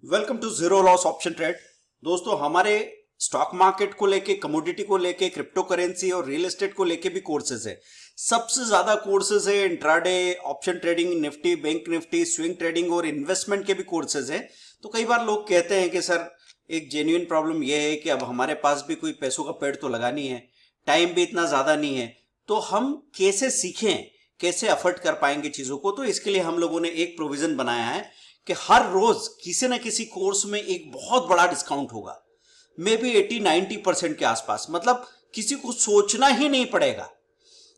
Welcome to zero loss option trade. दोस्तों, हमारे stock market को लेके, कमोडिटी को लेके, क्रिप्टो करेंसी और रियल एस्टेट को लेके भी कोर्सेज है। सबसे ज्यादा कोर्सेज है intraday, option trading, Nifty, bank Nifty, swing trading और इन्वेस्टमेंट के भी कोर्सेज है। तो कई बार लोग कहते हैं कि सर एक जेन्युइन प्रॉब्लम यह है कि अब हमारे पास भी कोई पैसों का पेड़ तो लगा नहीं है, टाइम भी इतना ज्यादा नहीं है, तो हम कैसे सीखें, कैसे अफोर्ड कर पाएंगे चीजों को। तो इसके लिए हम लोगों ने एक प्रोविजन बनाया है कि हर रोज किसी न किसी कोर्स में एक बहुत बड़ा डिस्काउंट होगा, मे बी 80-90% के आसपास। मतलब किसी को सोचना ही नहीं पड़ेगा।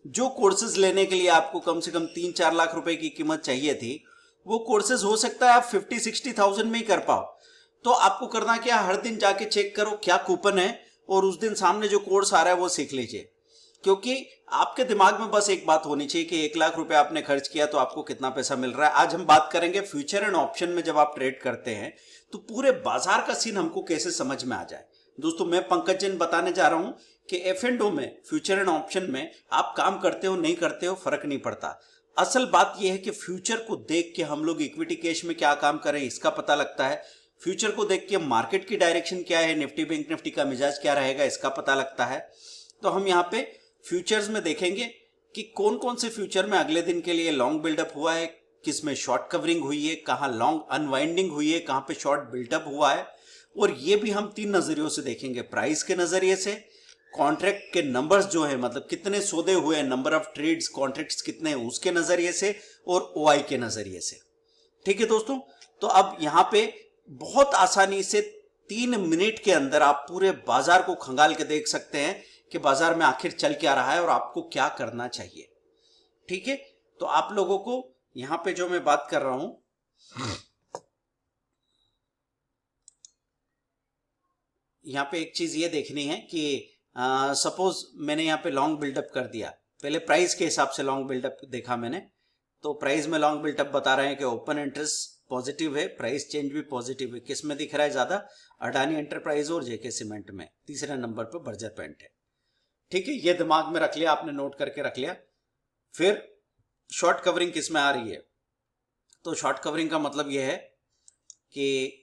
जो कोर्सेज लेने के लिए आपको कम से कम 3-4 लाख रुपए की कीमत चाहिए थी, वो कोर्सेज हो सकता है आप 50-60,000 में ही कर पाओ। तो आपको करना क्या, हर दिन जाके चेक करो क्या कूपन है और उस दिन सामने जो कोर्स आ रहा है वो सीख लीजिए। क्योंकि आपके दिमाग में बस एक बात होनी चाहिए कि 1 लाख रुपए आपने खर्च किया तो आपको कितना पैसा मिल रहा है। आज हम बात करेंगे फ्यूचर एंड ऑप्शन में जब आप ट्रेड करते हैं तो पूरे बाजार का सीन हमको कैसे समझ में आ जाए। दोस्तों, मैं पंकज जैन बताने जा रहा हूं कि F&O में, फ्यूचर एंड ऑप्शन में आप काम करते हो नहीं करते हो फर्क नहीं पड़ता। असल बात यह है कि फ्यूचर को देख के हम लोग इक्विटी कैश में क्या काम करें इसका पता लगता है। फ्यूचर को देख के मार्केट की डायरेक्शन क्या है, निफ्टी बैंक निफ्टी का मिजाज क्या रहेगा इसका पता लगता है। तो हम यहाँ पे फ्यूचर्स में देखेंगे कि कौन कौन से फ्यूचर में अगले दिन के लिए लॉन्ग बिल्डअप हुआ है, किस में शॉर्ट कवरिंग हुई है, कहां लॉन्ग अनवाइंडिंग हुई है, कहां पे शॉर्ट बिल्डअप हुआ है। और ये भी हम 3 नजरियों से देखेंगे, प्राइस के नजरिए से, कॉन्ट्रैक्ट के नंबर्स जो है मतलब कितने सौदे हुए हैं, नंबर ऑफ ट्रेड्स, कॉन्ट्रैक्ट्स कितने हैं उसके नजरिए से, और OI के नजरिए से। ठीक है दोस्तों, तो अब यहां पे बहुत आसानी से 3 मिनट के अंदर आप पूरे बाजार को खंगाल के देख सकते हैं कि बाजार में आखिर चल क्या रहा है और आपको क्या करना चाहिए। ठीक है, तो आप लोगों को यहां पे जो मैं बात कर रहा हूं, यहां पे एक चीज ये देखनी है कि सपोज मैंने यहां पे लॉन्ग बिल्डअप कर दिया। पहले प्राइस के हिसाब से लॉन्ग बिल्डअप देखा मैंने, तो प्राइस में लॉन्ग बिल्डअप बता रहे हैं कि ओपन इंटरेस्ट पॉजिटिव है, प्राइस चेंज भी पॉजिटिव है। किस में दिख रहा है ज्यादा, अडानी एंटरप्राइज और जेके सीमेंट में। तीसरे नंबर पर बर्जर पेंट है। ठीक है, ये दिमाग में रख लिया आपने, नोट करके रख लिया। फिर शॉर्ट कवरिंग किस में आ रही है, तो शॉर्ट कवरिंग का मतलब यह है कि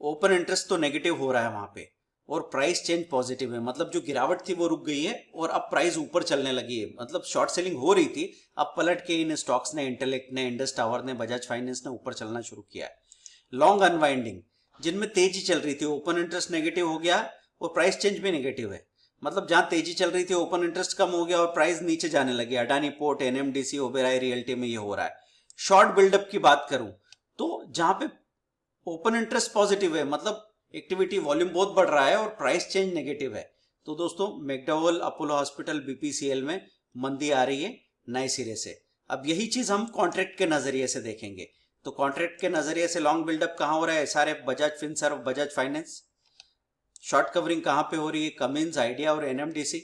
ओपन इंटरेस्ट तो नेगेटिव हो रहा है वहां पे और प्राइस चेंज पॉजिटिव है। मतलब जो गिरावट थी वो रुक गई है और अब प्राइस ऊपर चलने लगी है। मतलब शॉर्ट सेलिंग हो रही थी, अब पलट के इन स्टॉक्स ने, इंटेलेक्ट ने, इंडस टावर ने, बजाज फाइनेंस ने ऊपर चलना शुरू किया है। लॉन्ग अनवाइंडिंग जिनमें तेजी चल रही थी, ओपन इंटरेस्ट नेगेटिव हो गया और प्राइस चेंज भी नेगेटिव है। मतलब जहां तेजी चल रही थी ओपन इंटरेस्ट कम हो गया और प्राइस नीचे जाने लगी। Adani port, NMDC, Oberoi realty में ये हो रहा है। शॉर्ट बिल्डअप की बात करूं तो जहां पे ओपन इंटरेस्ट पॉजिटिव है, मतलब एक्टिविटी वॉल्यूम बहुत बढ़ रहा है और प्राइस चेंज नेगेटिव है, तो दोस्तों मैकडॉवेल, अपोलो हॉस्पिटल, BPCL में मंदी आ रही है नए सिरे से। अब यही चीज हम कॉन्ट्रैक्ट के नजरिए से देखेंगे। तो कॉन्ट्रैक्ट के नजरिए से लॉन्ग बिल्डअप कहां हो रहा है, SRF, Bajaj Finserv, Bajaj finance. Short covering कहां पे हो रही है, कमिंस, आइडिया और NMDC।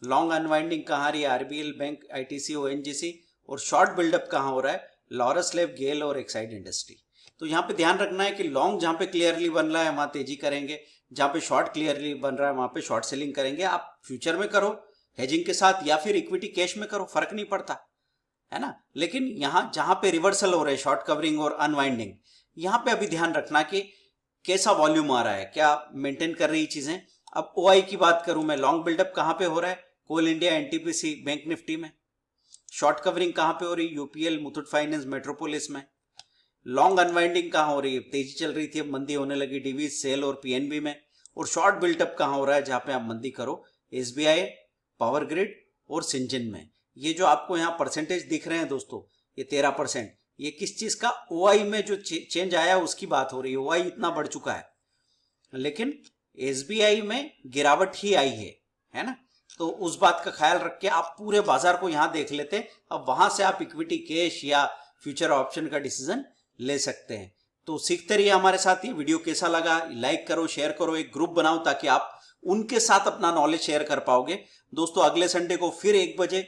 लॉन्ग अनवाइंडिंग कहां रही है, RBL बैंक, ITC, ONGC। और शॉर्ट बिल्डअप कहां हो रहा है, लॉरस लैब, गेल और एक्साइड इंडस्ट्री। तो यहां पे ध्यान रखना है कि लॉन्ग जहां पे क्लियरली बन रहा है वहां तेजी करेंगे, जहां पे शॉर्ट क्लियरली बन रहा है वहां पे शॉर्ट सेलिंग करेंगे। आप फ्यूचर में करो हेजिंग के साथ या फिर इक्विटी कैश में करो, फर्क नहीं पड़ता है ना। लेकिन यहां जहां पे रिवर्सल हो रहे हैं शॉर्ट कवरिंग और अनवाइंडिंग, यहां पे अभी ध्यान रखना कि कैसा वॉल्यूम आ रहा है, क्या मेंटेन कर रही चीजें। अब OI की बात करूं मैं, लॉन्ग बिल्डअप कहां पे हो रहा है, कोल इंडिया, NTPC, बैंक निफ्टी में। शॉर्ट कवरिंग कहां पे हो रही है, UPL, मुथूट फाइनेंस, मेट्रोपोलिस में। लॉन्ग अनवाइंडिंग कहां हो रही है, तेजी चल रही थी अब मंदी होने लगी, DV, सेल और PNB में। और शॉर्ट बिल्डअप कहां हो रहा है, जहां पे आप मंदी करो, SBI, पावर ग्रिड और सिंजन में। ये जो आपको यहाँ परसेंटेज दिख रहे हैं दोस्तों, ये 13%, ये किस चीज का, OI में जो चेंज आया उसकी बात हो रही है। OI इतना बढ़ चुका है लेकिन SBI में गिरावट ही आई है ना। तो उस बात का ख्याल रख के आप पूरे बाजार को यहां देख लेते हैं। अब वहां से आप इक्विटी कैश या फ्यूचर ऑप्शन का डिसीजन ले सकते हैं। तो सीखते रहिए हमारे साथ। ये वीडियो कैसा लगा, लाइक करो, शेयर करो, एक ग्रुप बनाओ ताकि आप उनके साथ अपना नॉलेज शेयर कर पाओगे। दोस्तों, अगले संडे को फिर 1 बजे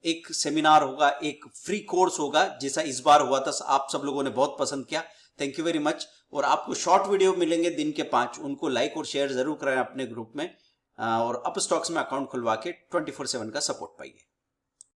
एक सेमिनार होगा, एक फ्री कोर्स होगा जैसा इस बार हुआ था, आप सब लोगों ने बहुत पसंद किया, थैंक यू वेरी मच। और आपको शॉर्ट वीडियो मिलेंगे दिन के 5, उनको लाइक और शेयर जरूर करें अपने ग्रुप में। और अप स्टॉक्स में अकाउंट खुलवा के 24/7 का सपोर्ट पाइए।